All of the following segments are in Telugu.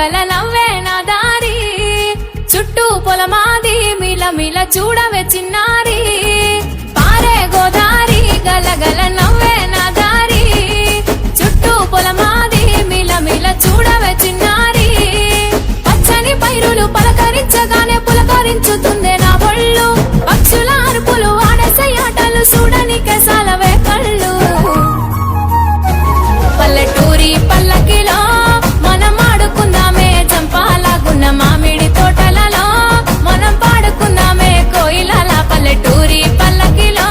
గల నవ్వే నా దారి చుట్టూ పొలమాది మిల మిల చూడవే చిన్నారి పారే గోదారి గల గల నవ్వే నా దారి చుట్టూ పొలమాది మిల మిల చూడవే చిన్నారి పచ్చని పైరులు పలకరించగానే పులకరించుతుందే నా ఒళ్ళు పక్షుల అరుపులు ఆడసే ఆటలు చూడనికే సాలవే కళ్ళు పల్లెటూరి పల్లకిలో మనం ఆడుకుందామే చంపాలాగున్న మామిడి తోటలలో మనం పాడుకుందామే కోయిలల పల్లెటూరి పల్లకిలో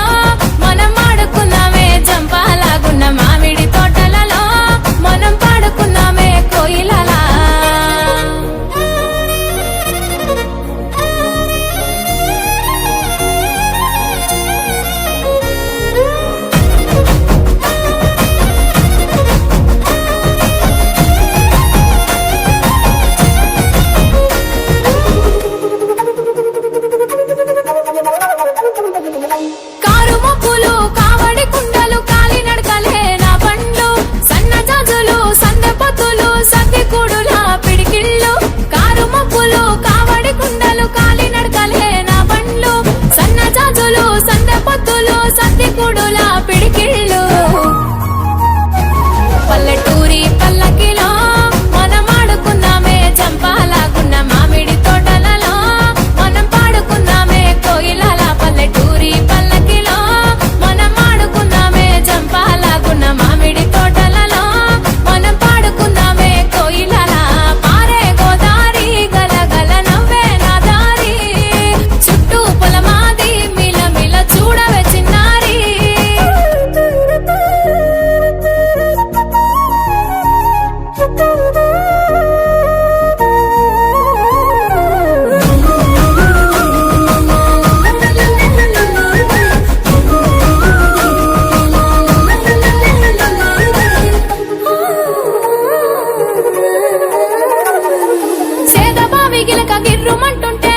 మనం ఆడుకుందామే చంపాలాగున్న మామిడి తోటలలో మనం పాడుకుందామే కోయిలల కారు మబ్బులు కావడి కుండలు కాలి నడకలే నా బండ్లు సన్న జాజులు సందె పొత్తులు సద్ది కూడుల పిడికిళ్ళు కారు మబ్బులు కావడి కుండలు కాలి నడకలే నా బండ్లు సన్న జాజులు సందె పొత్తులు సద్ది కూడుల పిడికిళ్ళు పల్లెటూరి పల్లకిలో మనం ఆడుకుందామే చంపాలాగున్న మామిడి తోటలలో మనం పాడుకుందామే కోయిలల పల్లెటూరి పల్లకిలో మనం ఆడుకుందామే చంపాలాగున్న మామిడి తోటలలో మనం పాడుకుందామే కోయిలల పారే గోదారి గల గల నవ్వే నా దారి చుట్టూ పొలమాది మిల మిల చూడవే చిన్నారి సేదబావి గిలక గిర్రుమంటుంటే